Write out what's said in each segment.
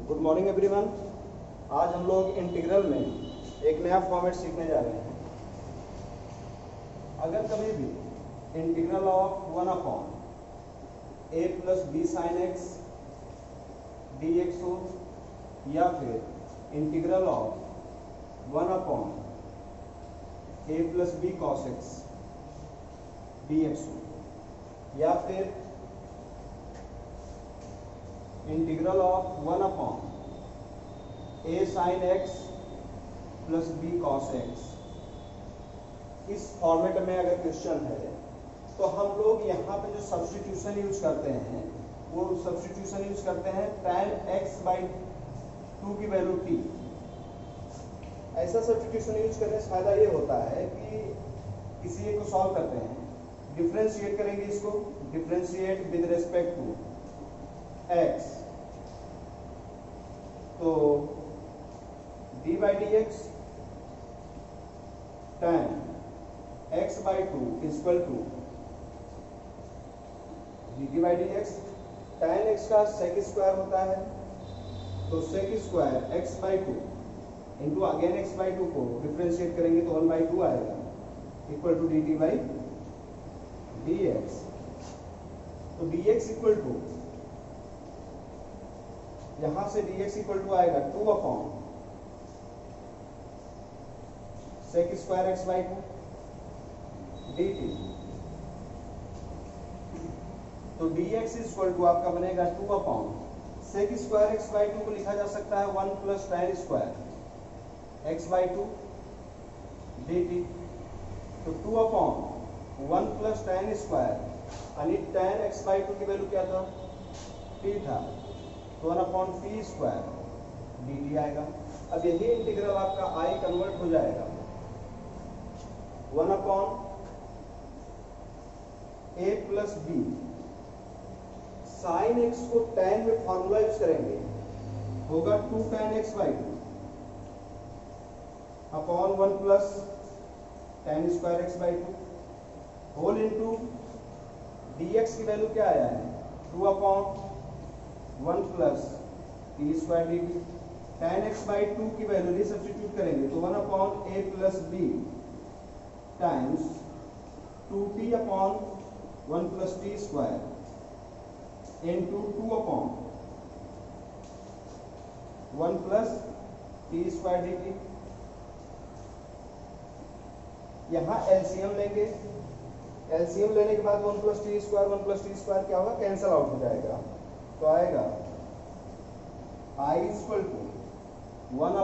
Good morning everyone. आज हम लोग इंटीग्रल में एक नया फॉर्मेट सीखने जा रहे हैं। अगर कभी भी integral of 1 a plus B sine X D X हो या फिर integral of 1 a plus B cos X D X हो या फिर integral of 1 a sine X plus B cos X, इस फॉर्मेट में अगर क्वेश्चन है तो हम लोग यहाँ पे जो सब्स्टिट्यूशन यूज करते हैं वो सब्स्टिट्यूशन यूज करते हैं tan x/2 की वैल्यू t। ऐसा सब्स्टिट्यूशन यूज करने से फायदा ये होता है कि किसी एक को सॉल्व करते हैं, डिफरेंशिएट करेंगे, इसको differentiate with respect to x, तो d by D X tan x/2 equal to dt by D X. tan x का सेक स्क्वायर होता है तो sec square x/2 into again x/2 को डिफरेंशिएट करेंगे तो 1/2 आएगा equal to dt by D X. तो dx इक्वल टू यहां से dx इक्वल टू आएगा 2 सेक स्क्वायर x/2 dt। तो dx इक्वल टू आपका बनेगा 2 सेक स्क्वायर x/2 को लिखा जा सकता है 1 plus tan square x/2 dt। तो 2 1 प्लस tan स्क्वायर यानी tan x/2 की वैल्यू क्या था, t था, तो 1/t स्क्वायर dt आएगा। अब यही इंटीग्रल आपका i कन्वर्ट हो जाएगा 1 a plus B sine X को tan में फॉर्मूला यूज करेंगे, होगा 2 tan x/2 upon 1 plus tan square x/2 whole into dx की वैल्यू क्या आया है 2/1 plus T square dt। tan x/2 की वैल्यू सब्स्टिट्यूट करेंगे तो 1 a plus B times 2t upon 1 plus T square into 2/1 plus T square dt। यहाँ LCM लेंगे, LCM लेने के बाद 1 प्लस टी स्क्वायर क्या होगा, कैंसल आउट हो जाएगा, तो आएगा i equal to 1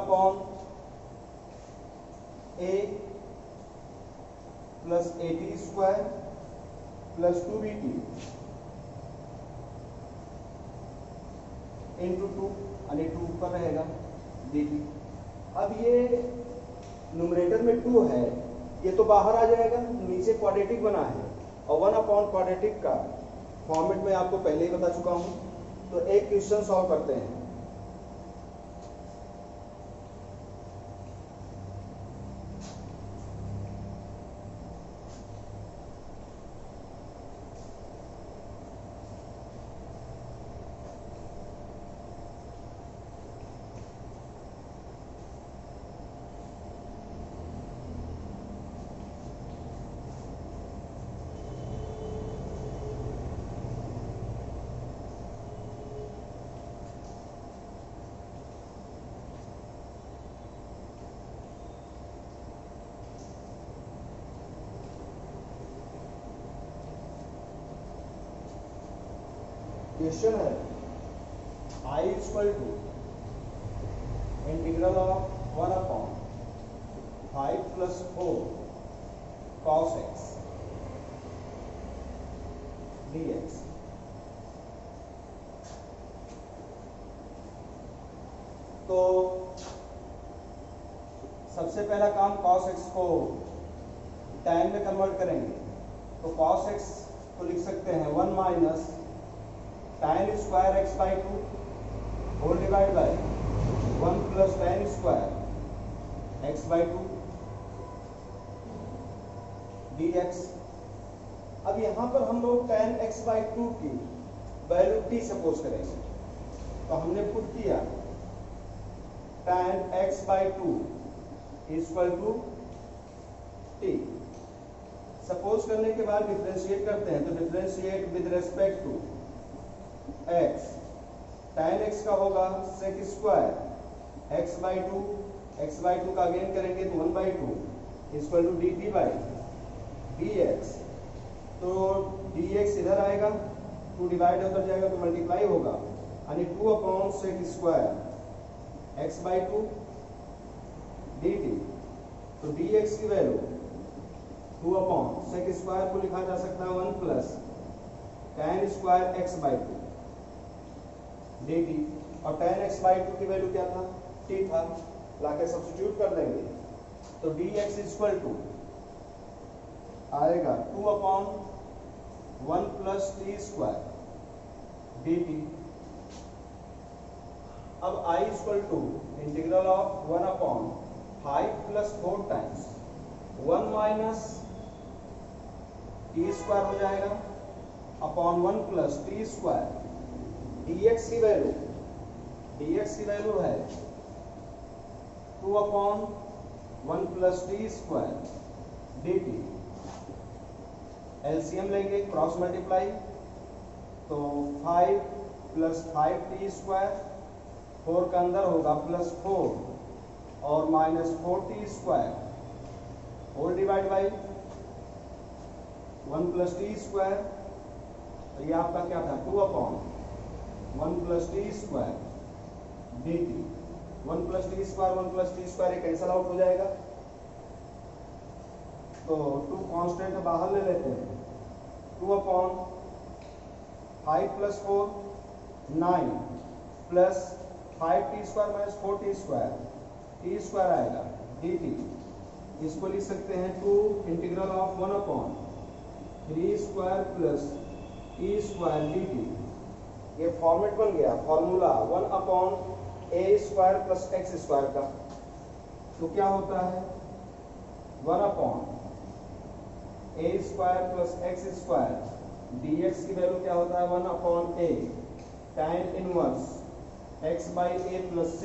a plus T square plus 2bt into 2 यानी 2 ऊपर रहेगा dt। अब ये न्यूमरेटर में 2 है, ये तो बाहर आ जाएगा, नीचे क्वाड्रेटिक बना है और 1 क्वाड्रेटिक का फॉर्मेट में आपको पहले ही बता चुका हूं। तो एक क्वेश्चन सॉल्व करते हैं। क्वेश्चन है i equal to integral of 1/5 plus 4 cos x dx। तो सबसे पहला काम cos x को tan में कन्वर्ट करेंगे, तो cos x को लिख सकते हैं 1 minus tan square x/2 whole divide by 1 plus tan square x/2 dx। अब यहाँ पर हम लोग tan x/2 की वैल्यू t सपोज करेंगे, तो हमने पुट किया tan x/2 equal to t। Suppose करने के बाद डिफरेंशिएट करते हैं, तो differentiate with respect to x, tan x का होगा sec स्क्वायर x/2 का अगेन करेंगे तो 1/2 equal to dt by dx। तो dx इधर आएगा, 2 डिवाइड उधर जाएगा तो मल्टीप्लाई होगा, यानी 2/sec स्क्वायर x/2 dt। तो dx की वैल्यू 2/sec स्क्वायर को लिखा जा सकता है 1 plus tan square x/2 dt, और tan x/2 की वैल्यू क्या था, t था, लाके सब्स्टिट्यूट कर देंगे तो dx इक्वल टू आएगा 2/1 प्लस t स्क्वायर dt। अब I equal to integral of 1/5 plus 4 times 1 minus T square हो जाएगा upon 1 plus T square. dx की वैल्यू है 2/1 plus T square dt। LCM लेंगे, क्रॉस मल्टीप्लाई, तो 5 प्लस 5t स्क्वायर, 4 का अंदर होगा प्लस 4 और minus 4t square whole divide by 1 plus T square. तो ये आपका क्या था 2/1 plus T square dt। 1 plus T square ये कैंसल आउट हो जाएगा, तो 2 कांस्टेंट बाहर ले लेते हैं। 2/5 plus 4 9 plus 5t square minus 4t square, t square आएगा dt। इसको लिख सकते हैं 2 integral of 1/3 square plus e square dt। ये फॉर्मेट बन गया, formula 1/a square plus x square का। तो क्या होता है 1/a square plus x square, dx की वैल्यू क्या होता है 1/a tan inverse x/a plus c।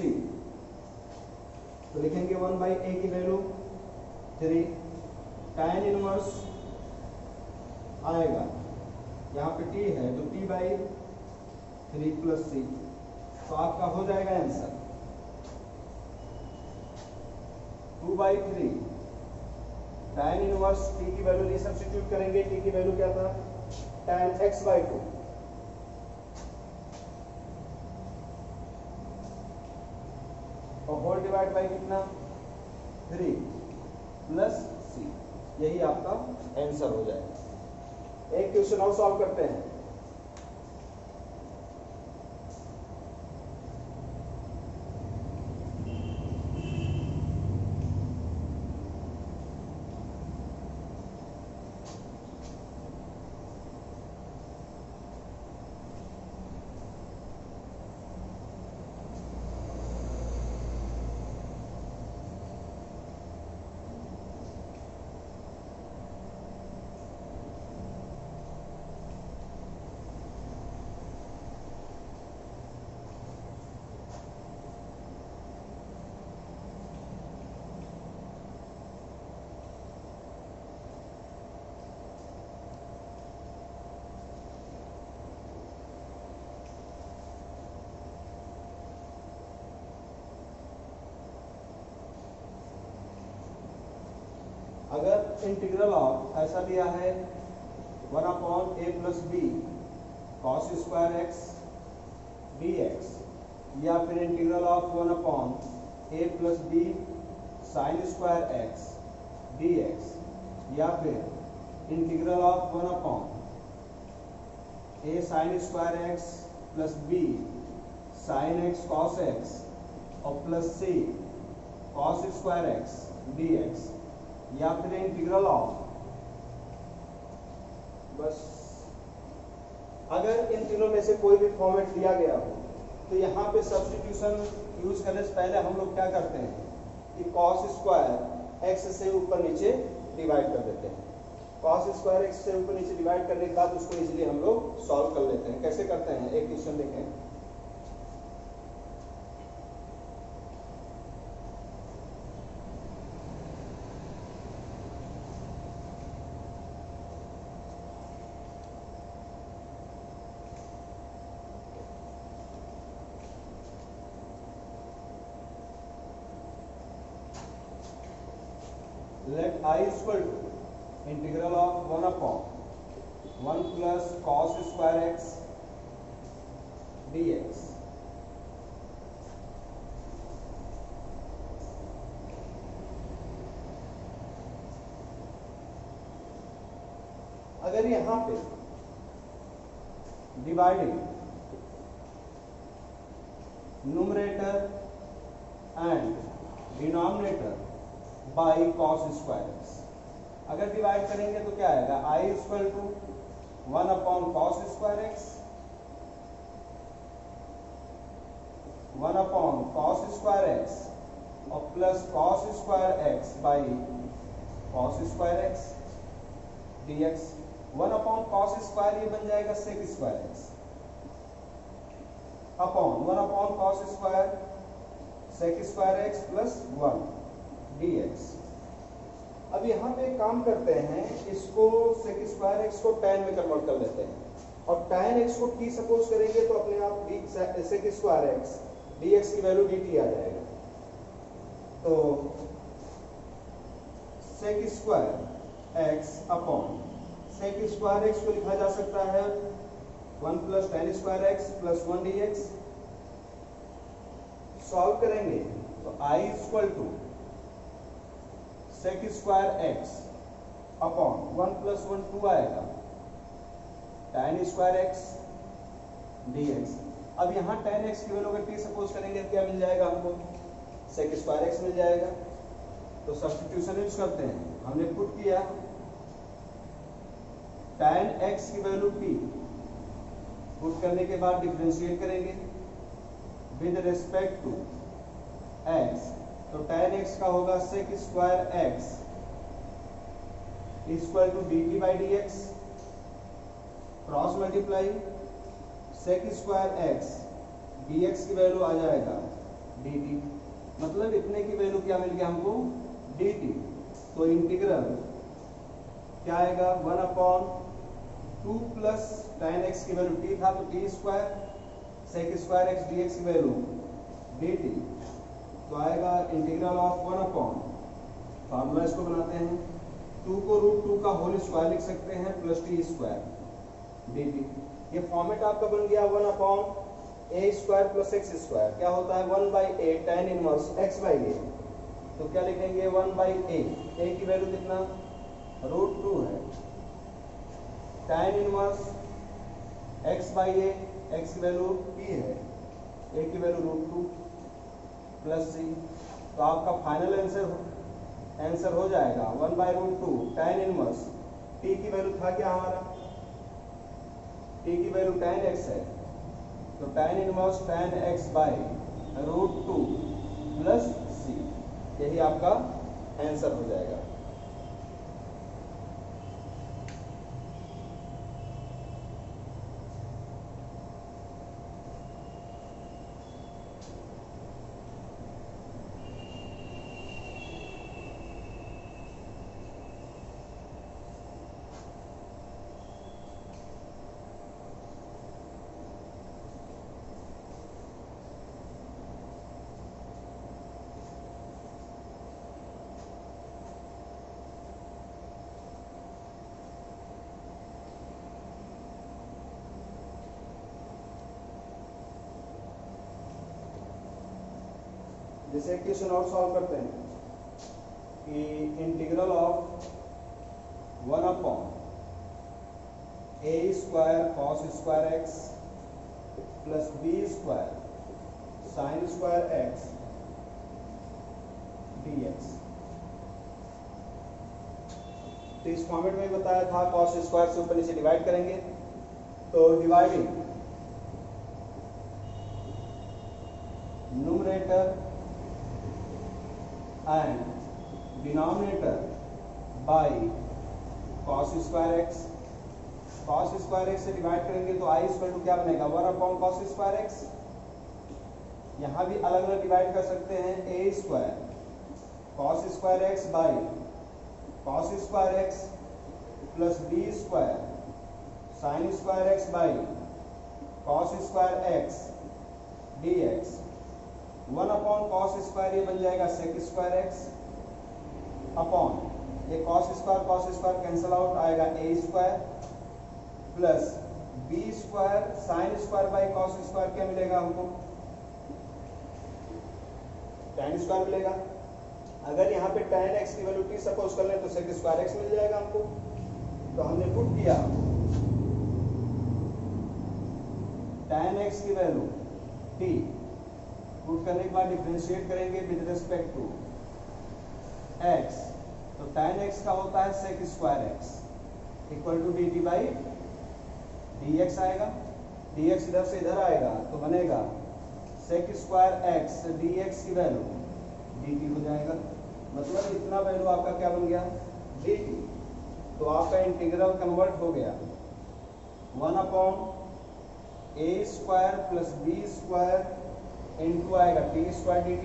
तो लिखेंगे 1/a की वैल्यू 3, tan इनवर्स आएगा, यहाँ पे t है तो t/3 प्लस c। तो आपका हो जाएगा आंसर 2/3 tan इनवर्स t की वैल्यू नहीं सब्स्टिट्यूट करेंगे, t की वैल्यू क्या था tan x/2 और होल डिवाइड बाई कितना 3 प्लस c। यही आपका आंसर हो जाएगा। एक क्वेश्चन और सॉल्व करते हैं। अगर इंटीग्रल ऑफ ऐसा दिया है 1/a plus b cos square x dx, या फिर integral of 1/a plus b sin square x dx, या फिर integral of 1/a sin square x plus b sin x cos x और plus c cos square x dx, या फिर integral of, बस अगर इन तीनों में से कोई भी फॉर्मेट दिया गया हो तो यहाँ पे सब्स्टिट्यूशन यूज करने से पहले हम लोग क्या करते हैं कि cos स्क्वायर x से ऊपर नीचे डिवाइड कर देते हैं। cos स्क्वायर x से ऊपर नीचे डिवाइड करने के बाद उसको इजीली हम लोग सॉल्व कर लेते हैं। कैसे करते हैं, एक क्वेश्चन देखें। Let I equal to integral of 1/1 plus cos square x dx। अगर यहां पे dividing numerator and denominator by cos square x, अगर डिवाइड करेंगे तो क्या आएगा, I equal to 1 cos square x 1 cos square x और plus cos square x by cos square x dx। 1 cos square ये बन जाएगा sec square x upon 1 cos square sec square x plus 1 dx। अब यहाँ पे एक काम करते हैं, इसको सेक स्क्वायर एक्स को tan में कन्वर्ट कर लेते हैं और tan x को t सपोज करेंगे तो अपने आप सेक स्क्वायर एक्स dx की वैल्यू dt आ जाएगा। तो sec square x upon sec square X को लिखा जा सकता है 1 plus tan square x plus 1 dx। Solve करेंगे तो I equal to sec square x upon 1 plus 1 2 आएगा tan स्क्वायर एक्स dx। अब यहाँ tan x की वैल्यू अगर t सपोज करेंगे तो क्या मिल जाएगा हमको, सेक स्क्वायर एक्स मिल जाएगा। तो सब्स्टिट्यूशन यूज करते हैं, हमने पुट किया tan x की वैल्यू t, पुट करने के बाद डिफरेंशिएट करेंगे विद रिस्पेक्ट टू x, तो tan x का होगा sec square x equal to dt by dx, cross multiply sec square x dx की वैल्यू आ जाएगा dt, मतलब इतने की वैल्यू क्या मिल गया हमको, dt। तो इंटीग्रल क्या आएगा 1/2 प्लस tan x की वैल्यू t था तो t square sec square x dx की वैल्यू dt। तो आएगा इंटीग्रल ऑफ 1/, फार्मूला इसको बनाते हैं 2 को √2 का होल स्क्वायर लिख सकते हैं प्लस t स्क्वायर dt। ये फॉर्मेट आपका बन गया 1/a square plus x square, क्या होता है 1/a tan inverse x by a। तो क्या लिखेंगे 1/a, a की वैल्यू कितना √2 है, tan inverse x by a, x की वैल्यू p है, a की वैल्यू √2 प्लस c। तो आपका फाइनल आंसर हो जाएगा 1/√2 tan इनवर्स, t की वैल्यू था क्या हमारा, t की वैल्यू tan x है, तो tan inverse tan x by √2 plus c, यही आपका आंसर हो जाएगा। जैसे एक क्वेश्चन और सॉल्व करते हैं कि integral of 1/a square cos square x plus b square sine square x dx। तो इस फॉर्मेट में बताया था कॉस स्क्वायर से ऊपर नीचे डिवाइड करेंगे, तो dividing numerator and denominator by cos square x, cos square x से डिवाइड करेंगे तो I इक्वल टू क्या बनेगा 1/cos स्क्वायर एक्स। यहाँ भी अलग अलग डिवाइड कर सकते हैं, a square cos square x by cos square x plus b square sine square x by cos square x dx। 1/cos square ये बन जाएगा सेक स्क्वायर एक्स अपॉन ये कॉस स्क्वायर कैंसिल आउट, आएगा a square plus b square sine square by cos square, क्या मिलेगा हमको? tan square मिलेगा। अगर यहाँ पे tan x की वैल्यू t सपोज कर लें तो sec स्क्वायर x मिल जाएगा हमको। तो हमने पुट किया tan x की वैल्यू t, पुट करने के बाद डिफरेंशिएट करेंगे विद रिस्पेक्ट टू x, तो tan x का होता है sec square x equal to dt by dx आएगा, dx इधर से इधर आएगा तो बनेगा sec स्क्वायर x dx की वैल्यू dt हो जाएगा, मतलब इतना वैल्यू आपका क्या बन गया? dt। तो आपका इंटीग्रल कन्वर्ट हो गया 1/a square plus b square into आएगा t स्क्वायर dt।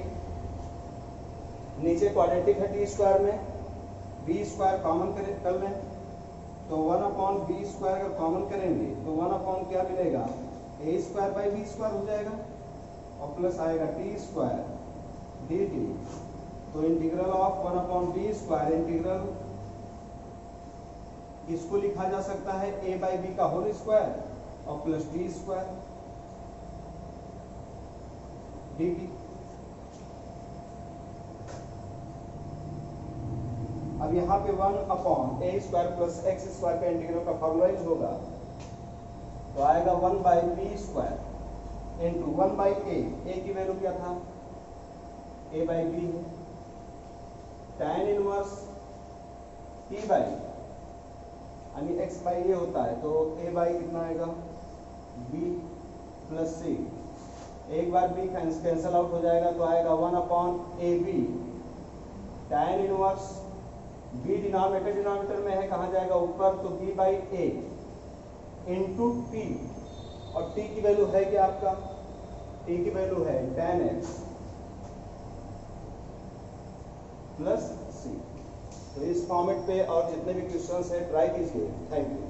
नीचे क्वाड्रेटिक है t स्क्वायर में, b स्क्वायर कॉमन कर लें तो 1/b स्क्वायर अगर कॉमन करेंगे तो 1/ क्या मिलेगा? a square by b square हो जाएगा और प्लस आएगा t स्क्वायर dt। तो integral of 1/b square, integral इसको लिखा जा सकता है a बाई बी का होल स्क्वायर और प्लस t स्क्वायर dt। अब यहाँ पे 1/a square plus x square का इंटीग्रल का फॉर्मूला यूज होगा तो आएगा 1/b स्क्वायर इंटू 1/a, की वैल्यू क्या था? a बाई बी है, tan इनवर्स t बाई यानी x बाई ए होता है तो a बाई कितना आएगा? b प्लस c, एक बार b कैंसिल आउट हो जाएगा तो आएगा 1/ab, tan inverse b denominator में है, कहाँ जाएगा? ऊपर, तो b by A into t, और t की वैल्यू है क्या आपका? t की वैल्यू है tan x प्लस c। तो इस फॉर्मेट पे और जितने भी क्वेश्चंस हैं ट्राई कीजिए। Thank you.